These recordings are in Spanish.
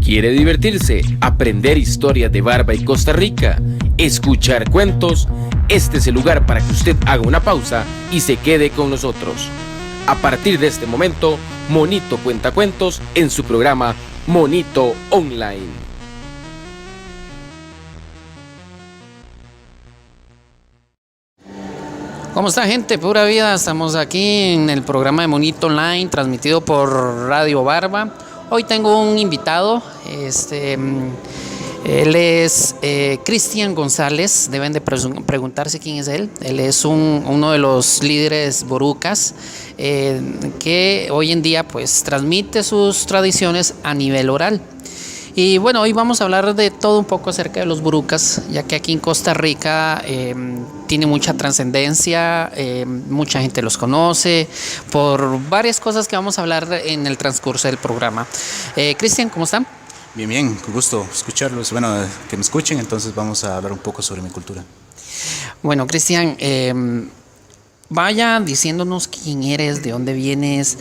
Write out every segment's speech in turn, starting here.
¿Quiere divertirse, aprender historias de Barba y Costa Rica, escuchar cuentos? Este es el lugar para que usted haga una pausa y se quede con nosotros. A partir de este momento, Monito cuenta cuentos en su programa Monito Online. ¿Cómo está, gente? Pura vida, estamos aquí en el programa de Monito Online, transmitido por Radio Barba. Hoy tengo un invitado, él es Cristian González. Deben de preguntarse quién es él. Él es uno de los líderes borucas que hoy en día pues transmite sus tradiciones a nivel oral. Y bueno, hoy vamos a hablar de todo un poco acerca de los borucas, ya que aquí en Costa Rica tiene mucha trascendencia, mucha gente los conoce, por varias cosas que vamos a hablar en el transcurso del programa. Cristian, ¿cómo están? Bien, bien, con gusto escucharlos, bueno, que me escuchen, entonces vamos a hablar un poco sobre mi cultura. Bueno, Cristian, vaya diciéndonos quién eres, de dónde vienes,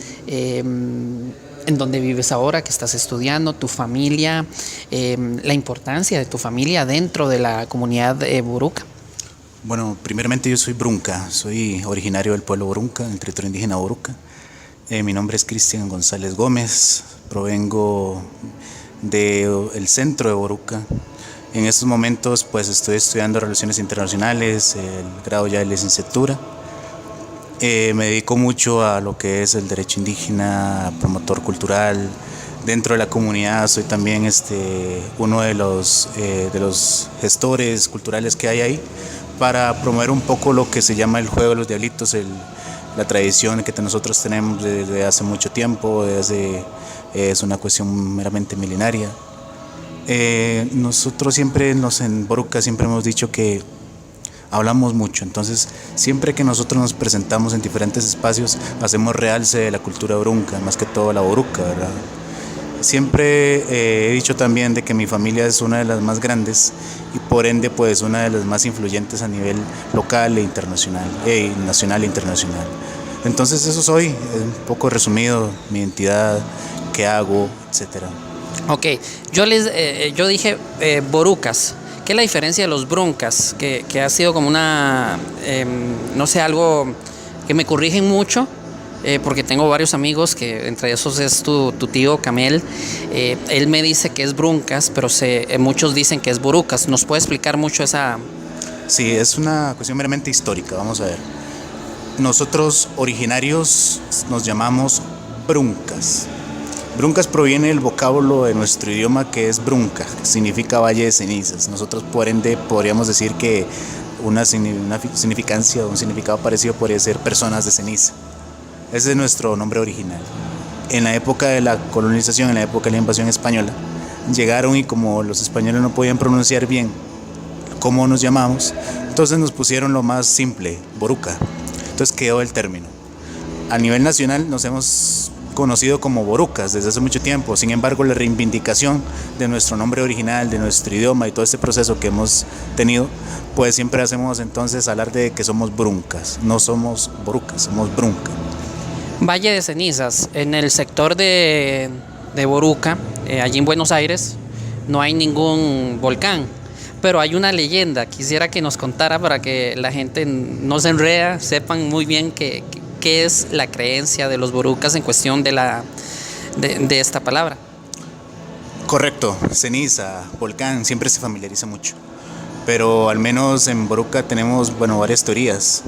en dónde vives ahora, que estás estudiando, tu familia, la importancia de tu familia dentro de la comunidad boruca. Bueno, primeramente yo soy brunca, soy originario del pueblo Borunca, del territorio indígena Boruca. Mi nombre es Cristian González Gómez, provengo del centro de Boruca. En estos momentos pues estoy estudiando Relaciones Internacionales, el grado ya de licenciatura. Me dedico mucho a lo que es el derecho indígena, promotor cultural. Dentro de la comunidad soy también uno de los gestores culturales que hay ahí para promover un poco lo que se llama el juego de los diablitos, la tradición que nosotros tenemos desde hace mucho tiempo, es una cuestión meramente milenaria. Nosotros siempre en Boruca siempre hemos dicho que hablamos mucho, entonces siempre que nosotros nos presentamos en diferentes espacios hacemos realce de la cultura brunca, más que todo la boruca, ¿verdad? Siempre he dicho también de que mi familia es una de las más grandes y por ende pues una de las más influyentes a nivel local e internacional, nacional e internacional. Entonces eso soy, un poco resumido, mi identidad, qué hago, etcétera. Ok, yo dije borucas. ¿Qué es la diferencia de los bruncas? Que ha sido como una, no sé, algo que me corrigen mucho, porque tengo varios amigos, que entre esos es tu tío Camel. Él me dice que es bruncas, pero muchos dicen que es borucas. ¿Nos puede explicar mucho esa...? Sí, es una cuestión meramente histórica, vamos a ver. Nosotros originarios nos llamamos bruncas. Bruncas proviene del vocablo de nuestro idioma que es brunca, que significa valle de cenizas. Nosotros por ende podríamos decir que una significancia o un significado parecido podría ser personas de ceniza. Ese es nuestro nombre original. En la época de la colonización, en la época de la invasión española, llegaron y como los españoles no podían pronunciar bien cómo nos llamamos, entonces nos pusieron lo más simple, boruca. Entonces quedó el término. A nivel nacional nos hemos conocido como borucas desde hace mucho tiempo. Sin embargo, la reivindicación de nuestro nombre original, de nuestro idioma y todo este proceso que hemos tenido, pues siempre hacemos entonces hablar de que somos bruncas. No somos borucas, somos brunca. Valle de Cenizas, en el sector de Boruca, allí en Buenos Aires, no hay ningún volcán, pero hay una leyenda. Quisiera que nos contara para que la gente no se enreda, sepan muy bien qué es la creencia de los borucas en cuestión de esta palabra. Correcto, ceniza, volcán, siempre se familiariza mucho, pero al menos en Boruca tenemos, varias teorías,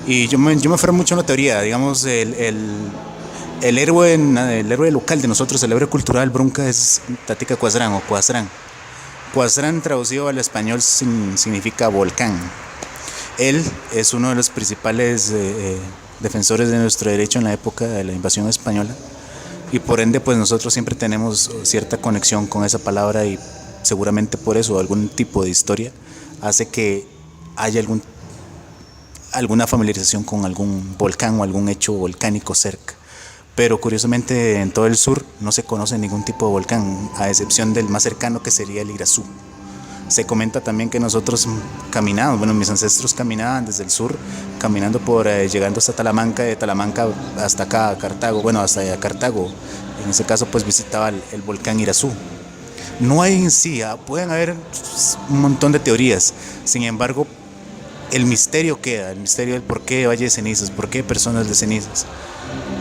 y yo me aferro mucho a una teoría, digamos, el héroe local de nosotros, el héroe cultural brunca es Tatica Cuazrán o Cuazrán. Cuazrán traducido al español significa volcán. Él es uno de los principales defensores de nuestro derecho en la época de la invasión española y por ende pues nosotros siempre tenemos cierta conexión con esa palabra y seguramente por eso algún tipo de historia hace que haya alguna familiarización con algún volcán o algún hecho volcánico cerca. Pero curiosamente en todo el sur no se conoce ningún tipo de volcán, a excepción del más cercano que sería el Irazú. Se comenta también que nosotros caminamos, bueno, mis ancestros caminaban desde el sur, caminando llegando hasta Talamanca, de Talamanca hasta acá, a Cartago, bueno, hasta allá, Cartago. En ese caso, pues visitaba el volcán Irazú. No hay en sí, pueden haber un montón de teorías, sin embargo, el misterio queda, el misterio del por qué Valle de Cenizas, por qué Personas de Cenizas.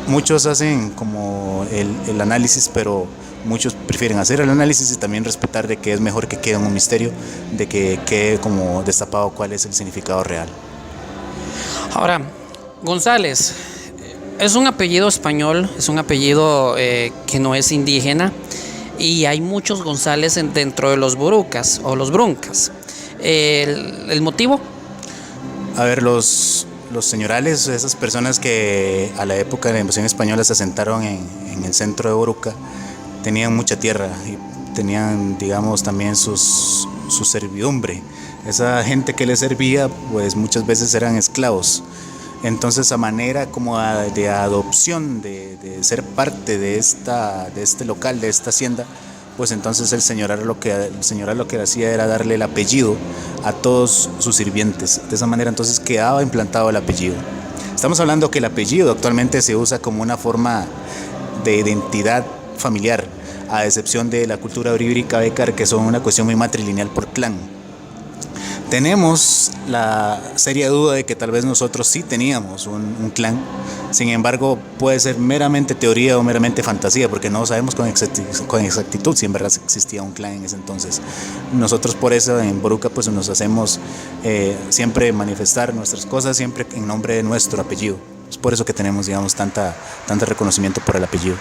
Muchos hacen como el análisis, pero muchos prefieren hacer el análisis y también respetar de que es mejor que quede en un misterio, de que quede como destapado cuál es el significado real. Ahora, González es un apellido español, es un apellido que no es indígena, y hay muchos González dentro de los borucas o los bruncas. ¿El motivo? A ver, los señorales, esas personas que a la época de la invasión española se asentaron en el centro de Boruca, tenían mucha tierra y tenían, digamos, también su servidumbre. Esa gente que les servía, pues muchas veces eran esclavos. Entonces, a manera como de adopción, de ser parte de este local, de esta hacienda, pues entonces el señoral lo que hacía era darle el apellido a todos sus sirvientes. De esa manera entonces quedaba implantado el apellido. Estamos hablando que el apellido actualmente se usa como una forma de identidad familiar, a excepción de la cultura Uribe Bécar, que son una cuestión muy matrilineal por clan. Tenemos la seria duda de que tal vez nosotros sí teníamos un clan, sin embargo puede ser meramente teoría o meramente fantasía, porque no sabemos con exactitud si en verdad existía un clan en ese entonces. Nosotros por eso en Boruca pues nos hacemos siempre manifestar nuestras cosas, siempre en nombre de nuestro apellido. Es por eso que tenemos, digamos, tanto reconocimiento por el apellido.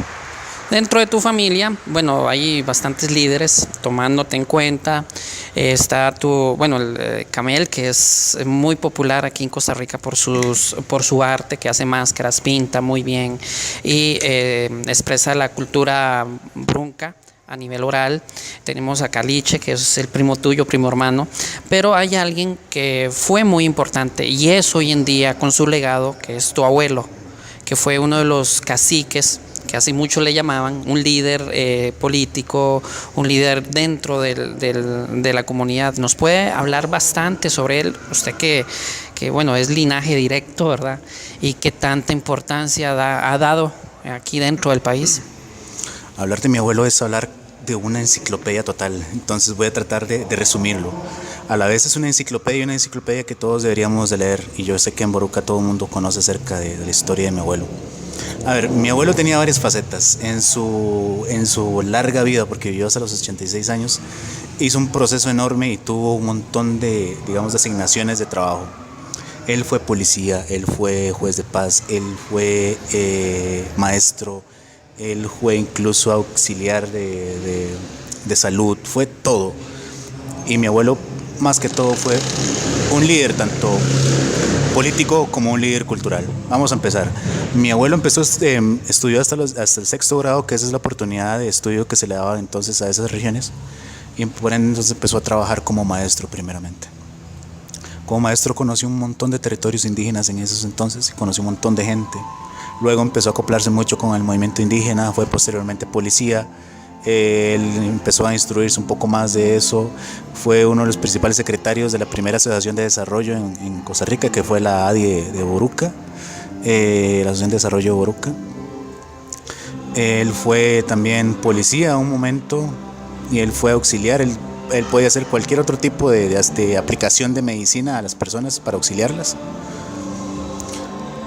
Dentro de tu familia, bueno, hay bastantes líderes tomándote en cuenta. Está el Camel, que es muy popular aquí en Costa Rica por su arte, que hace máscaras, pinta muy bien y expresa la cultura brunca a nivel oral. Tenemos a Caliche, que es el primo tuyo, primo hermano, pero hay alguien que fue muy importante y es hoy en día con su legado, que es tu abuelo, que fue uno de los caciques, que hace mucho le llamaban, un líder político, un líder dentro de la comunidad. ¿Nos puede hablar bastante sobre él? Usted que bueno, es linaje directo, ¿verdad? Y qué tanta importancia ha dado aquí dentro del país. Hablar de mi abuelo es hablar de una enciclopedia total, entonces voy a tratar de resumirlo. A la vez es una enciclopedia que todos deberíamos de leer, y yo sé que en Boruca todo el mundo conoce acerca de la historia de mi abuelo. A ver, mi abuelo tenía varias facetas en su larga vida, porque vivió hasta los 86 años, hizo un proceso enorme y tuvo un montón de, digamos, de asignaciones de trabajo. Él fue policía, él fue juez de paz, él fue maestro, él fue incluso auxiliar de salud, fue todo. Y mi abuelo, más que todo, fue un líder tanto político como un líder cultural. Vamos a empezar. Mi abuelo estudió hasta el 6º grado, que esa es la oportunidad de estudio que se le daba entonces a esas regiones, y por ende entonces empezó a trabajar como maestro primeramente. Como maestro conoció un montón de territorios indígenas en esos entonces y conoció un montón de gente. Luego empezó a acoplarse mucho con el movimiento indígena, fue posteriormente policía. Él empezó a instruirse un poco más de eso, fue uno de los principales secretarios de la primera asociación de desarrollo en Costa Rica, que fue la ADI de Boruca, la Asociación de Desarrollo de Boruca. Él fue también policía un momento y él fue auxiliar, él podía hacer cualquier otro tipo de aplicación de medicina a las personas para auxiliarlas.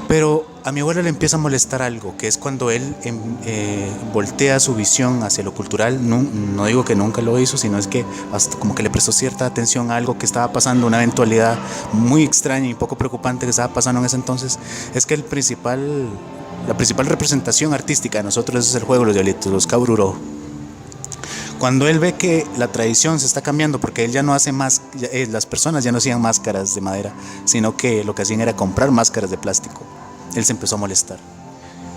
Pero a mi abuelo le empieza a molestar algo, que es cuando él voltea su visión hacia lo cultural. No digo que nunca lo hizo, sino es que hasta como que le prestó cierta atención a algo que estaba pasando, una eventualidad muy extraña y poco preocupante que estaba pasando en ese entonces. Es que la principal representación artística de nosotros es el juego de los diablitos, los cabruró. Cuando él ve que la tradición se está cambiando, porque él ya no hace más, las personas ya no hacían máscaras de madera, sino que lo que hacían era comprar máscaras de plástico, él se empezó a molestar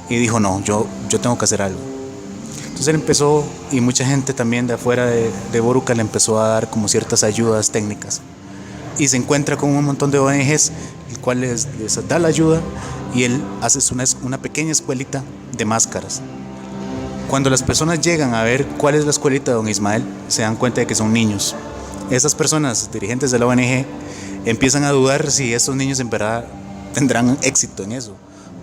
y dijo, no, yo tengo que hacer algo. Entonces él empezó, y mucha gente también de afuera de Boruca le empezó a dar como ciertas ayudas técnicas, y se encuentra con un montón de ONGs, el cual les da la ayuda, y él hace una pequeña escuelita de máscaras. Cuando las personas llegan a ver cuál es la escuelita de don Ismael, se dan cuenta de que son niños. esas personas, dirigentes de la ONG, empiezan a dudar si estos niños en verdad tendrán éxito en eso,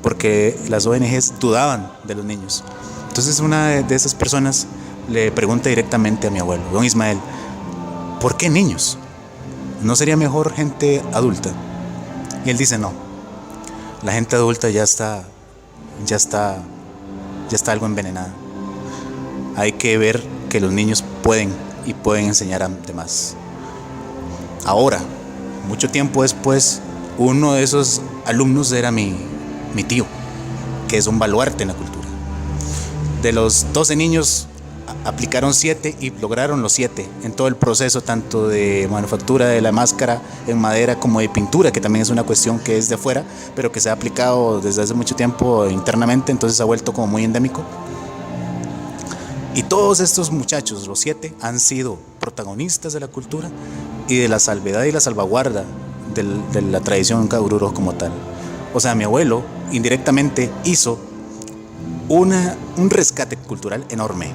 porque las ONGs dudaban de los niños. Entonces una de esas personas le pregunta directamente a mi abuelo, don Ismael, ¿por qué niños? ¿No sería mejor gente adulta? Y él dice, no, la gente adulta ya está algo envenenada. Hay que ver que los niños pueden enseñar a demás. Ahora, mucho tiempo después, uno de esos alumnos era mi tío, que es un baluarte en la cultura. De los 12 niños, aplicaron 7 y lograron los 7 en todo el proceso, tanto de manufactura de la máscara en madera como de pintura, que también es una cuestión que es de afuera, pero que se ha aplicado desde hace mucho tiempo internamente, entonces ha vuelto como muy endémico. Y todos estos muchachos, los 7, han sido protagonistas de la cultura y de la salvedad y la salvaguarda de la tradición cabruro como tal. O sea, mi abuelo indirectamente hizo un rescate cultural enorme,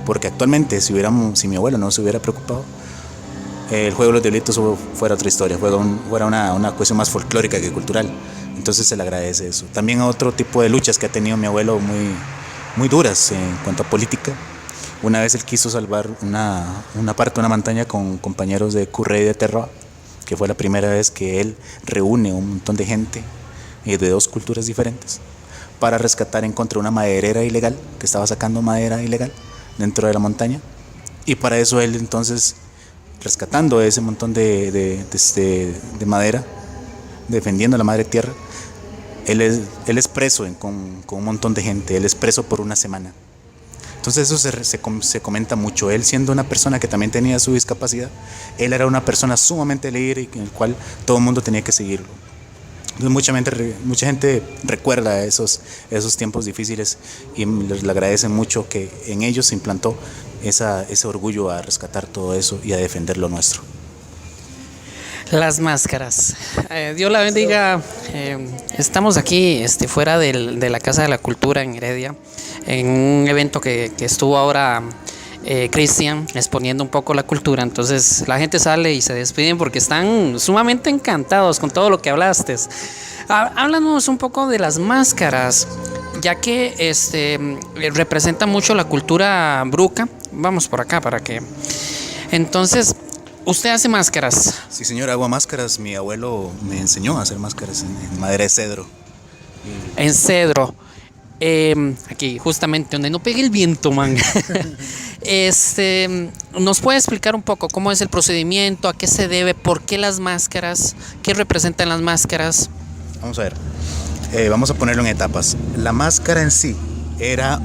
porque actualmente si mi abuelo no se hubiera preocupado, el juego de los diablitos fuera otra historia, fuera una cuestión más folclórica que cultural. Entonces se le agradece eso. También a otro tipo de luchas que ha tenido mi abuelo muy duras en cuanto a política. Una vez él quiso salvar una parte de una montaña con compañeros de Currey de Terroa, que fue la primera vez que él reúne un montón de gente de 2 culturas diferentes para rescatar en contra de una maderera ilegal que estaba sacando madera ilegal dentro de la montaña. Y para eso él entonces, rescatando ese montón de madera, defendiendo la madre tierra, él es preso con un montón de gente, él es preso por una semana. Entonces eso se comenta mucho. Él, siendo una persona que también tenía su discapacidad, él era una persona sumamente líder en el cual todo el mundo tenía que seguirlo. Entonces mucha gente recuerda esos tiempos difíciles y le agradecen mucho que en ellos se implantó ese orgullo a rescatar todo eso y a defender lo nuestro. Las máscaras. Dios la bendiga. Estamos aquí fuera de la Casa de la Cultura en Heredia, en un evento que estuvo ahora Cristian exponiendo un poco la cultura. Entonces la gente sale y se despiden porque están sumamente encantados con todo lo que hablaste. Háblanos un poco de las máscaras, ya que representa mucho la cultura bruca. Vamos por acá para que... Entonces, ¿usted hace máscaras? Sí, señor, hago máscaras. Mi abuelo me enseñó a hacer máscaras en madera de cedro. En cedro. Aquí, justamente donde no pegue el viento, man. ¿Nos puede explicar un poco cómo es el procedimiento, a qué se debe, por qué las máscaras, qué representan las máscaras? Vamos a ver. Vamos a ponerlo en etapas. La máscara en sí era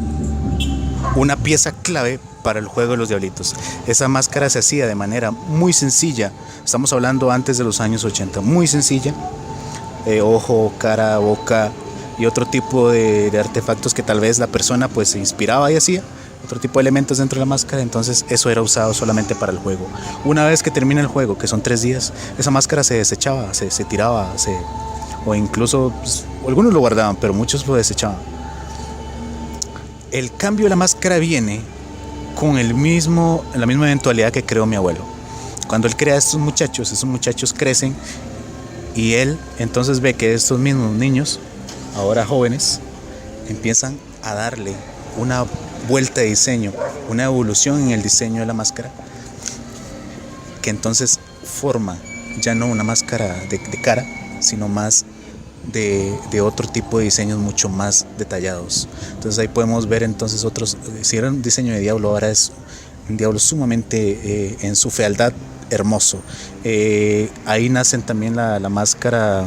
una pieza clave para el juego de los diablitos. Esa máscara se hacía de manera muy sencilla. Estamos hablando antes de los años 80. Muy sencilla. Ojo, cara, boca y otro tipo de artefactos que tal vez la persona pues se inspiraba y hacía. Otro tipo de elementos dentro de la máscara. Entonces eso era usado solamente para el juego. Una vez que termina el juego, que son 3 días, esa máscara se desechaba, se tiraba, o incluso pues, algunos lo guardaban, pero muchos lo desechaban. El cambio de la máscara viene con la misma eventualidad que creó mi abuelo. Cuando él crea a estos muchachos crecen y él entonces ve que estos mismos niños, ahora jóvenes, empiezan a darle una vuelta de diseño, una evolución en el diseño de la máscara, que entonces forma ya no una máscara de cara, sino más de otro tipo de diseños mucho más detallados. Entonces ahí podemos ver entonces otros, si era un diseño de diablo, ahora es un diablo sumamente en su fealdad hermoso. Ahí nacen también la máscara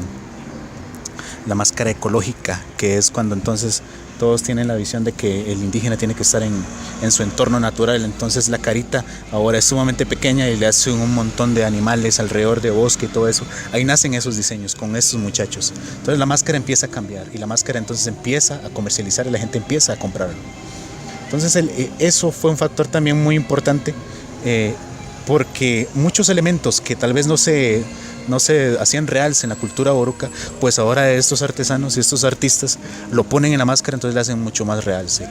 ecológica, que es cuando entonces todos tienen la visión de que el indígena tiene que estar en su entorno natural. Entonces la carita ahora es sumamente pequeña y le hacen un montón de animales alrededor de bosque y todo eso. Ahí nacen esos diseños con estos muchachos. Entonces la máscara empieza a cambiar y la máscara entonces empieza a comercializar y la gente empieza a comprarlo. Entonces eso fue un factor también muy importante, porque muchos elementos que tal vez no se hacían realce en la cultura boruca, pues ahora estos artesanos y estos artistas lo ponen en la máscara, entonces le hacen mucho más realce.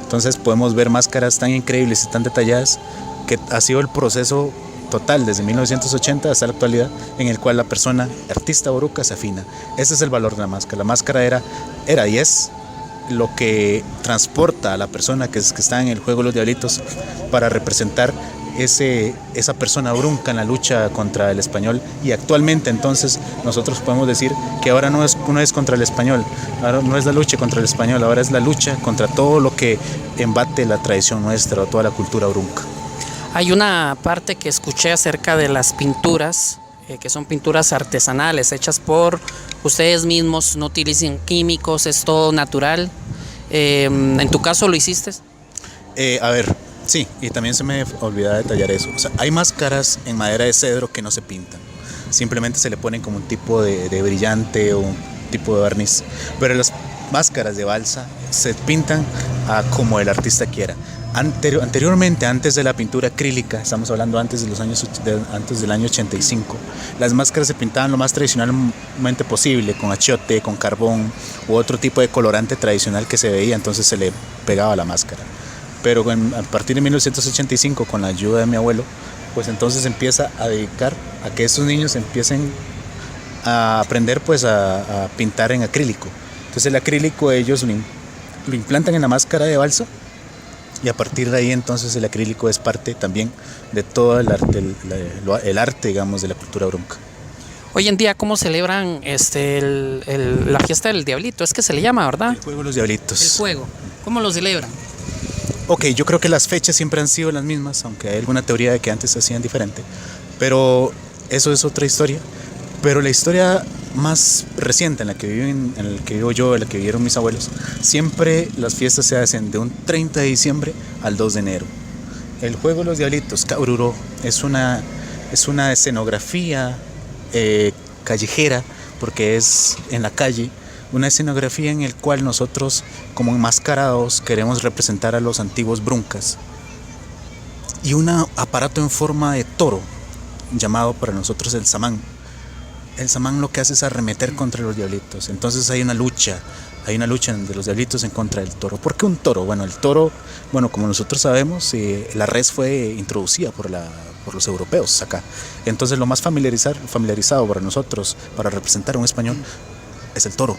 Entonces podemos ver máscaras tan increíbles y tan detalladas que ha sido el proceso total desde 1980 hasta la actualidad, en el cual la persona, artista boruca, se afina. Ese es el valor de la máscara. La máscara era y es lo que transporta a la persona que está en el juego de los diablitos para representar esa persona brunca en la lucha contra el español. Y actualmente entonces nosotros podemos decir que ahora no es contra el español, ahora no es la lucha contra el español, ahora es la lucha contra todo lo que embate la tradición nuestra o toda la cultura brunca. Hay una parte que escuché acerca de las pinturas, que son pinturas artesanales hechas por ustedes mismos, no utilizan químicos, es todo natural. ¿En tu caso lo hiciste? A ver, sí, y también se me olvidaba detallar eso. O sea, hay máscaras en madera de cedro que no se pintan, simplemente se le ponen como un tipo de brillante o un tipo de barniz. Pero las máscaras de balsa se pintan como el artista quiera. Anteriormente, antes de la pintura acrílica, estamos hablando antes del año 85, las máscaras se pintaban lo más tradicionalmente posible, con achiote, con carbón u otro tipo de colorante tradicional que se veía, entonces se le pegaba a la máscara. Pero a partir de 1985, con la ayuda de mi abuelo, pues entonces empieza a dedicar a que estos niños empiecen a aprender pues a pintar en acrílico. Entonces el acrílico ellos lo implantan en la máscara de balsa, y a partir de ahí entonces el acrílico es parte también de todo el arte, digamos, de la cultura brunca. Hoy en día, ¿cómo celebran la fiesta del diablito? Es que se le llama, ¿verdad? El juego de los diablitos. El juego. ¿Cómo lo celebran? Ok, yo creo que las fechas siempre han sido las mismas, aunque hay alguna teoría de que antes se hacían diferente. Pero eso es otra historia. Pero la historia más reciente en la que vivo yo, en la que vivieron mis abuelos, siempre las fiestas se hacen de un 30 de diciembre al 2 de enero. El juego de los diablitos, Cabruró, es una escenografía callejera, porque es en la calle, una escenografía en el cual nosotros, como enmascarados, queremos representar a los antiguos bruncas. Y un aparato en forma de toro, llamado para nosotros el samán. El samán lo que hace es arremeter contra los diablitos. Entonces hay una lucha de los diablitos en contra del toro. ¿Por qué un toro? Bueno, el toro, como nosotros sabemos, la res fue introducida por los europeos acá. Entonces lo más familiarizado para nosotros, para representar a un español, es el toro.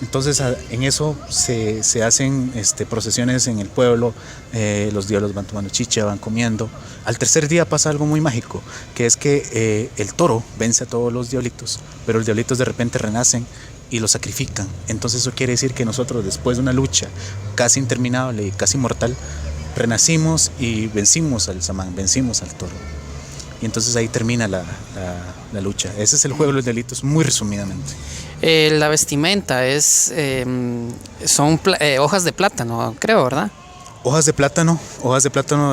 Entonces en eso se hacen procesiones en el pueblo, los diablos van tomando chicha, van comiendo. Al tercer día pasa algo muy mágico, que es que el toro vence a todos los diablitos, pero los diablitos de repente renacen y los sacrifican. Entonces eso quiere decir que nosotros, después de una lucha casi interminable y casi mortal, renacimos y vencimos al samán, vencimos al toro. Y entonces ahí termina la lucha. Ese es el juego de los diablitos, muy resumidamente. La vestimenta son hojas de plátano, creo, ¿verdad? Hojas de plátano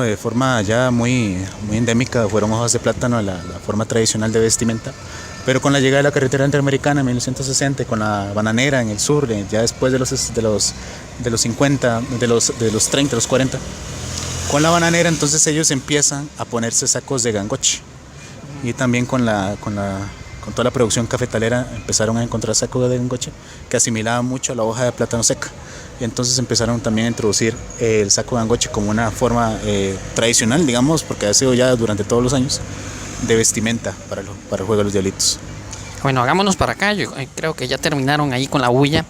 de forma ya muy endémica, fueron hojas de plátano la forma tradicional de vestimenta. Pero con la llegada de la carretera interamericana en 1960, con la bananera en el sur, ya después de los 50, de los 30, los 40, con la bananera entonces ellos empiezan a ponerse sacos de gangoche. Y también con toda la producción cafetalera empezaron a encontrar sacos de gangoche que asimilaban mucho a la hoja de plátano seca. Y entonces empezaron también a introducir el saco de gangoche como una forma tradicional, digamos, porque ha sido ya durante todos los años, de vestimenta para el juego de los diablitos. Bueno, hagámonos para acá. Yo creo que ya terminaron ahí con la bulla.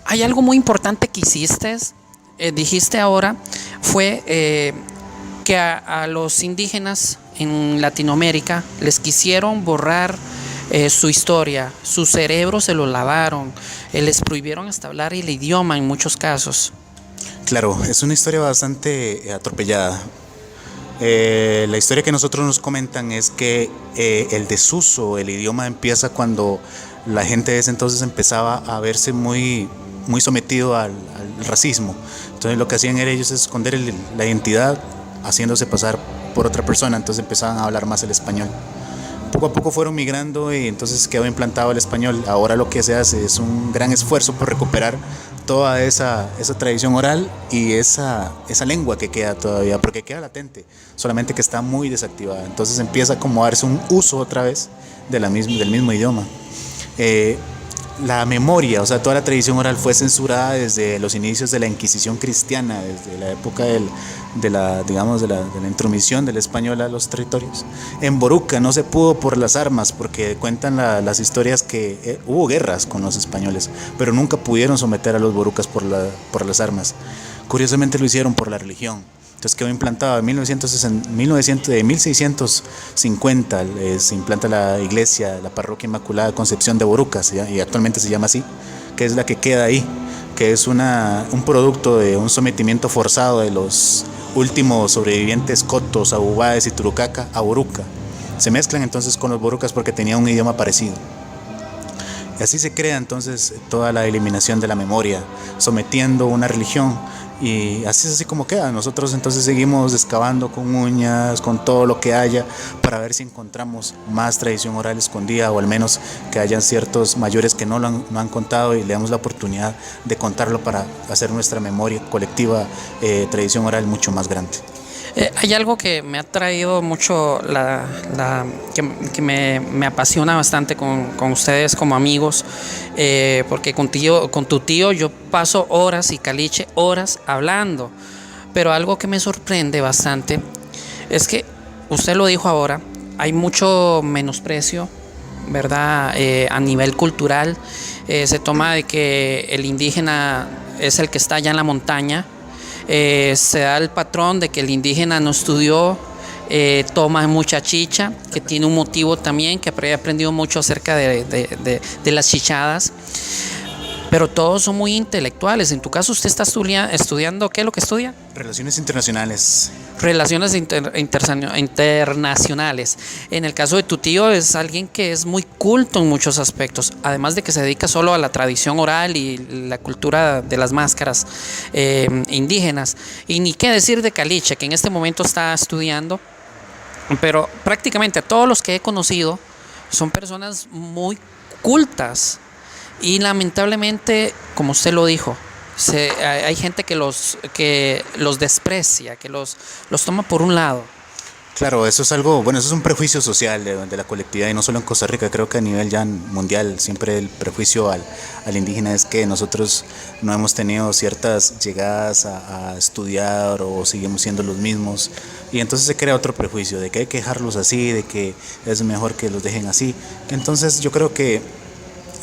Hay algo muy importante que hiciste, dijiste ahora, fue que a los indígenas en Latinoamérica les quisieron borrar su historia, su cerebro se lo lavaron, les prohibieron hasta hablar el idioma en muchos casos. Claro, es una historia bastante atropellada. La historia que nosotros nos comentan es que el desuso, el idioma empieza cuando la gente de ese entonces empezaba a verse muy sometido al racismo. Entonces lo que hacían ellos es esconder la identidad, haciéndose pasar por otra persona, entonces empezaban a hablar más el español. Poco a poco fueron migrando y entonces quedó implantado el español. Ahora lo que se hace es un gran esfuerzo por recuperar toda esa tradición oral y esa lengua que queda todavía, porque queda latente, solamente que está muy desactivada. Entonces empieza como a darse un uso otra vez del mismo idioma. la memoria, o sea, toda la tradición oral fue censurada desde los inicios de la Inquisición cristiana, desde la época digamos, de la intromisión del español a los territorios. En Boruca no se pudo por las armas, porque cuentan las historias que hubo guerras con los españoles, pero nunca pudieron someter a los borucas por las armas. Curiosamente lo hicieron por la religión. Entonces quedó implantado en 1650, se implanta la iglesia, la parroquia Inmaculada Concepción de Boruca, y actualmente se llama así, que es la que queda ahí, que es un producto de un sometimiento forzado de los últimos sobrevivientes cotos, abubades y turucaca a Boruca. Se mezclan entonces con los borucas porque tenían un idioma parecido. Y así se crea entonces toda la eliminación de la memoria, sometiendo una religión. Y así es así como queda. Nosotros entonces seguimos excavando con uñas, con todo lo que haya, para ver si encontramos más tradición oral escondida, o al menos que hayan ciertos mayores que no han contado, y le damos la oportunidad de contarlo para hacer nuestra memoria colectiva, tradición oral mucho más grande. Hay algo que me ha traído mucho, que me apasiona bastante con ustedes como amigos, porque con tu tío yo paso horas y Caliche horas hablando, pero algo que me sorprende bastante es que, usted lo dijo ahora, hay mucho menosprecio, ¿verdad? A nivel cultural, se toma de que el indígena es el que está allá en la montaña. Se da el patrón de que el indígena no estudió, toma mucha chicha, que tiene un motivo también, que he aprendido mucho acerca de las chichadas, pero todos son muy intelectuales. En tu caso, usted está estudiando, ¿qué es lo que estudia? Relaciones internacionales. Relaciones internacionales. En el caso de tu tío, es alguien que es muy culto en muchos aspectos, además de que se dedica solo a la tradición oral y la cultura de las máscaras indígenas. Y ni qué decir de Caliche, que en este momento está estudiando, pero prácticamente todos los que he conocido son personas muy cultas, y lamentablemente, como usted lo dijo, hay gente que los desprecia, que los toma por un lado. Claro, eso es algo, bueno, eso es un prejuicio social de la colectividad, y no solo en Costa Rica, creo que a nivel ya mundial, siempre el prejuicio al indígena es que nosotros no hemos tenido ciertas llegadas a estudiar, o seguimos siendo los mismos, y entonces se crea otro prejuicio de que hay que dejarlos así, de que es mejor que los dejen así. Entonces yo creo que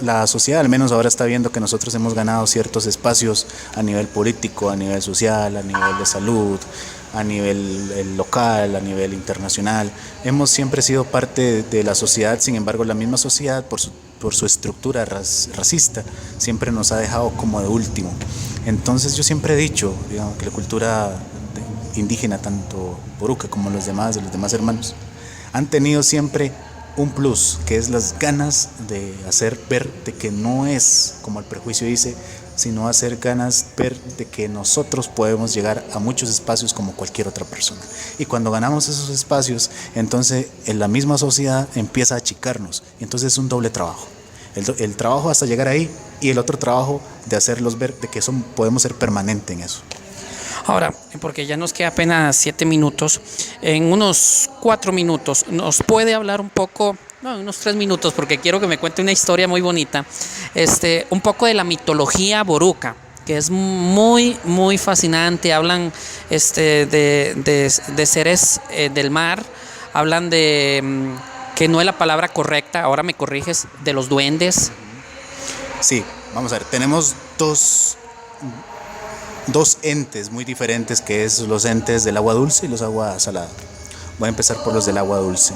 la sociedad al menos ahora está viendo que nosotros hemos ganado ciertos espacios a nivel político, a nivel social, a nivel de salud, a nivel local, a nivel internacional. Hemos siempre sido parte de la sociedad, sin embargo la misma sociedad por su estructura racista siempre nos ha dejado como de último. Entonces yo siempre he dicho, digamos, que la cultura indígena, tanto boruca como los demás hermanos, han tenido siempre un plus, que es las ganas de hacer ver de que no es como el prejuicio dice, sino hacer ganas ver de que nosotros podemos llegar a muchos espacios como cualquier otra persona. Y cuando ganamos esos espacios, entonces en la misma sociedad empieza a achicarnos, y entonces es un doble trabajo. El trabajo hasta llegar ahí, y el otro trabajo de hacerlos ver de que podemos ser permanentes en eso. Ahora, porque ya nos queda apenas 7 minutos, en unos 4 minutos, ¿nos puede hablar un poco, no, en unos 3 minutos, porque quiero que me cuente una historia muy bonita, un poco de la mitología boruca, que es muy, muy fascinante? Hablan de seres del mar, hablan de, que no es la palabra correcta, ahora me corriges, de los duendes. Sí, vamos a ver, tenemos dos entes muy diferentes, que es los entes del agua dulce y los agua salada. Voy a empezar por los del agua dulce.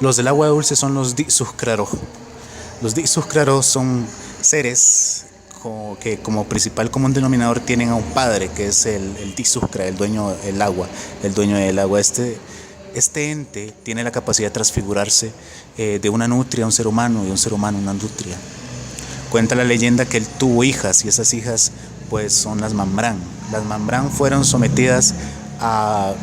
Los del agua dulce son los Dixucraró. Los Dixucraró son seres que como principal común denominador tienen a un padre, que es el Dixucra, el dueño del agua. Este ente tiene la capacidad de transfigurarse de una nutria a un ser humano, y de un ser humano a una nutria. Cuenta la leyenda que él tuvo hijas, y esas hijas pues son las Mambrán. Las Mambrán fueron sometidas a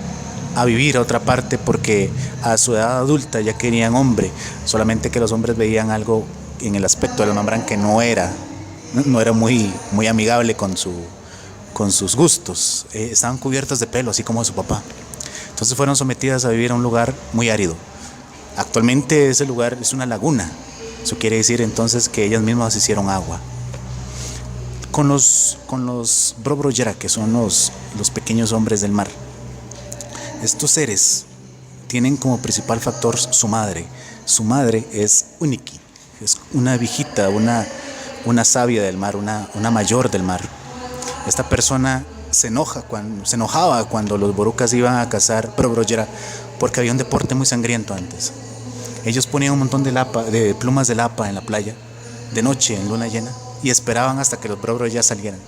vivir a otra parte, porque a su edad adulta ya querían hombre, solamente que los hombres veían algo en el aspecto de la Mambrán que no era muy, muy amigable con sus gustos. Estaban cubiertas de pelo, así como de su papá. Entonces fueron sometidas a vivir a un lugar muy árido. Actualmente ese lugar es una laguna, Eso quiere decir entonces que ellas mismas hicieron agua. Con los Brobroyera, que son los pequeños hombres del mar. Estos seres tienen como principal factor su madre. Su madre es Uniki, es una viejita, una sabia del mar, una mayor del mar. Esta persona se enojaba cuando los borucas iban a cazar Brobroyera, porque había un deporte muy sangriento antes. Ellos ponían un montón de plumas de lapa en la playa, de noche, en luna llena, y esperaban hasta que los Brobroyera salieran.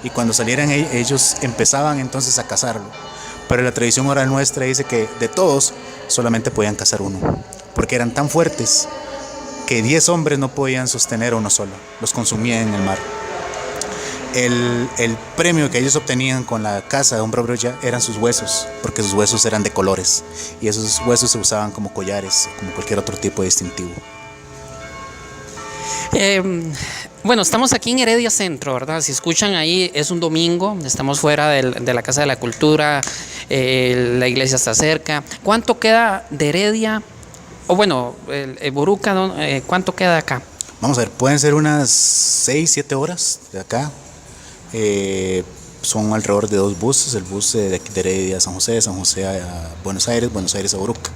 Y cuando salieran ellos empezaban entonces a cazarlo. Pero la tradición oral nuestra dice que de todos solamente podían cazar uno, porque eran tan fuertes que 10 hombres no podían sostener a uno solo, los consumían en el mar. El premio que ellos obtenían con la caza de un Brobroyera eran sus huesos, porque sus huesos eran de colores, y esos huesos se usaban como collares, como cualquier otro tipo de distintivo. Bueno, estamos aquí en Heredia Centro, ¿verdad? Si escuchan ahí, es un domingo, estamos fuera de la Casa de la Cultura, la iglesia está cerca. ¿Cuánto queda de Heredia? O bueno, el Boruca, ¿cuánto queda acá? Vamos a ver, pueden ser unas 6, 7 horas de acá. Son alrededor de 2 buses, el bus de aquí de Heredia a San José a Buenos Aires a Boruca.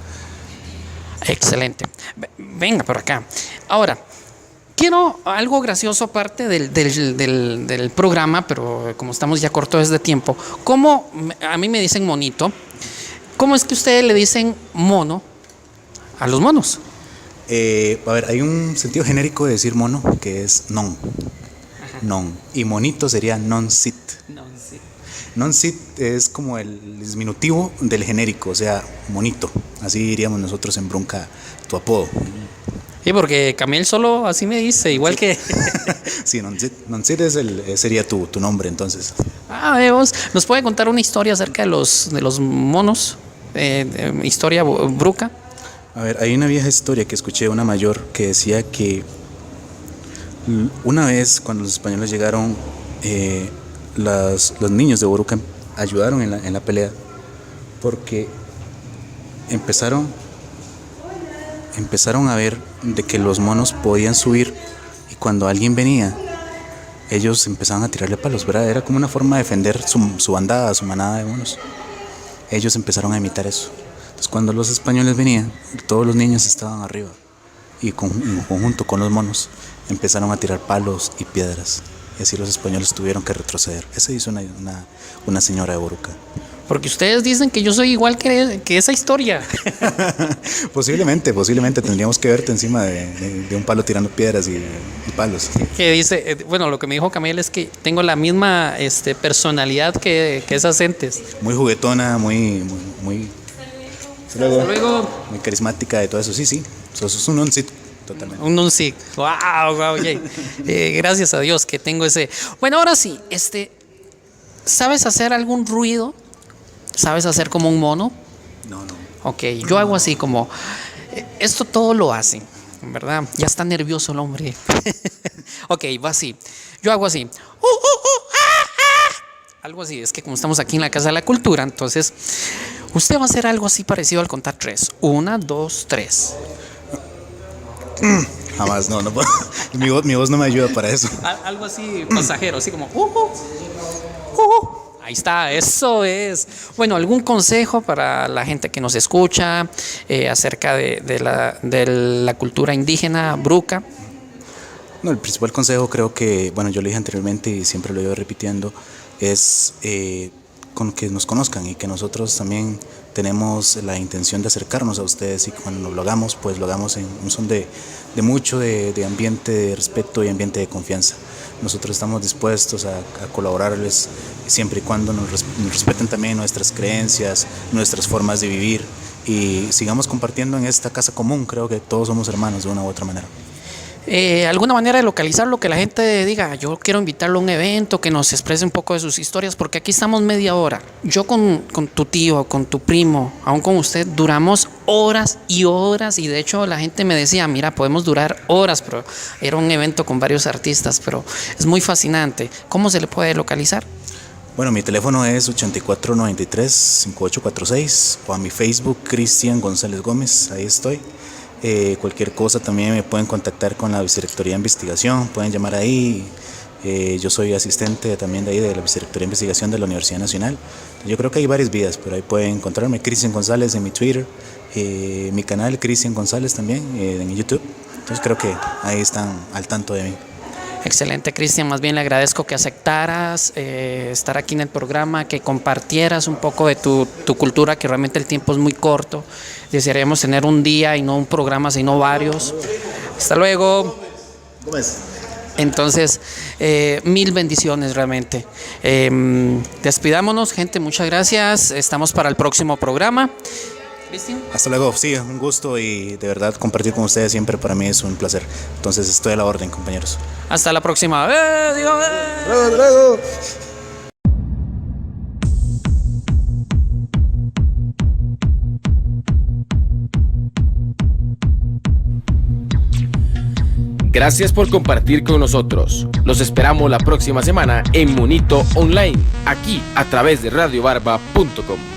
Excelente. Venga por acá. Ahora, quiero algo gracioso aparte del programa, pero como estamos ya cortos de tiempo, ¿cómo a mí me dicen monito? ¿Cómo es que ustedes le dicen mono a los monos? A ver, hay un sentido genérico de decir mono que es non. Non. Y monito sería non-sit. Non-sit es como el diminutivo del genérico, o sea, monito. Así diríamos nosotros en Brunca, tu apodo. Sí, porque Camil solo así me dice, igual que... Sí, non-sit. Non-sit sería tu nombre, entonces. Vemos. ¿Nos puede contar una historia acerca de los monos? Historia bruca. A ver, hay una vieja historia que escuché de una mayor que decía que una vez cuando los españoles llegaron, los niños de Boruca ayudaron en la pelea, porque empezaron a ver de que los monos podían subir, y cuando alguien venía ellos empezaban a tirarle palos, ¿verdad? Era como una forma de defender su bandada, su manada de monos. Ellos empezaron a imitar eso. Entonces cuando los españoles venían, todos los niños estaban arriba y en conjunto con los monos empezaron a tirar palos y piedras, y así los españoles tuvieron que retroceder. Esa hizo una señora de Boruca. Porque ustedes dicen que yo soy igual que esa historia. Posiblemente tendríamos que verte encima de un palo tirando piedras y palos. Que dice, bueno, lo que me dijo Camila es que tengo la misma personalidad que esas entes. Muy juguetona, muy luego, muy carismática de todo eso. Sí, eso es un non-sit. Totalmente. Un non-sit. Wow, okay. Gracias a Dios que tengo ese. Bueno, ahora sí, ¿sabes hacer algún ruido? ¿Sabes hacer como un mono? No. Ok, yo hago así como, esto todo lo hacen, ¿verdad? Ya está nervioso el hombre. Ok, va así. Yo hago así. Algo así, es que como estamos aquí en la Casa de la Cultura, entonces usted va a hacer algo así parecido al contar 3. 1, 2, 3. Jamás, no puedo. Mi voz no me ayuda para eso. Algo así pasajero, así como Ahí está, eso es. Bueno, ¿algún consejo para la gente que nos escucha acerca de la cultura indígena bruca? No, el principal consejo creo que, bueno, yo lo dije anteriormente y siempre lo iba repitiendo, es con que nos conozcan y que nosotros también tenemos la intención de acercarnos a ustedes, y cuando lo hagamos, pues lo hagamos en un son de ambiente de respeto y ambiente de confianza. Nosotros estamos dispuestos a colaborarles siempre y cuando nos respeten también nuestras creencias, nuestras formas de vivir, y sigamos compartiendo en esta casa común. Creo que todos somos hermanos de una u otra manera. ¿Alguna manera de localizarlo? Que la gente diga, yo quiero invitarlo a un evento, que nos exprese un poco de sus historias, porque aquí estamos media hora. Yo con tu tío, con tu primo, aún con usted, duramos horas y horas, y de hecho la gente me decía, mira, podemos durar horas, pero era un evento con varios artistas, pero es muy fascinante. ¿Cómo se le puede localizar? Bueno, mi teléfono es 8493-5846, o a mi Facebook, Cristian González Gómez, ahí estoy. Cualquier cosa también me pueden contactar con la Vicerrectoría de Investigación, pueden llamar ahí. Yo soy asistente también de ahí de la Vicerrectoría de Investigación de la Universidad Nacional. Yo creo que hay varias vías, pero ahí pueden encontrarme Cristian González en mi Twitter, mi canal Cristian González también en YouTube. Entonces creo que ahí están al tanto de mí. Excelente, Cristian. Más bien le agradezco que aceptaras estar aquí en el programa, que compartieras un poco de tu cultura, que realmente el tiempo es muy corto. Desearíamos tener un día y no un programa, sino varios. Hasta luego. ¿Cómo es? Entonces, mil bendiciones realmente. Despidámonos, gente. Muchas gracias. Estamos para el próximo programa. Cristian. Hasta luego, sí, un gusto y de verdad compartir con ustedes siempre para mí es un placer. Entonces estoy a la orden, compañeros. Hasta la próxima. Luego. Gracias por compartir con nosotros. Los esperamos la próxima semana en Monito Online, aquí a través de radiobarba.com.